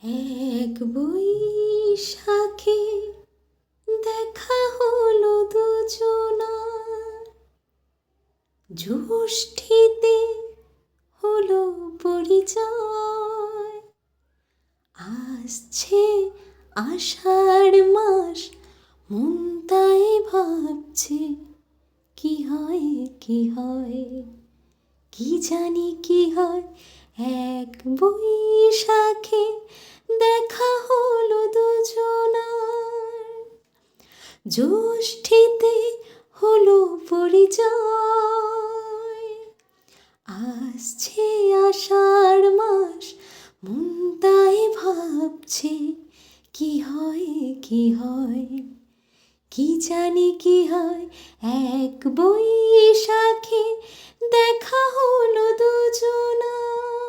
এক বৈশাখে দেখা হলো দুজনার, জ্যৈষ্ঠীতে হলো পরিচয়। আসছে আষাঢ় মাস, মন তাই ভাবছে কি হয় কি হয়, কি জানি কি হয়। এক বৈশাখে দেখা হলো দুজনার, জ্যৈষ্ঠীতে হলো পরিচয়। আসছে আষাঢ় মাস, মন তাই ভাবছে কি হয় কি হয়, কি জানি কি হয়। এক বৈশাখে দেখা হলো দুজনার।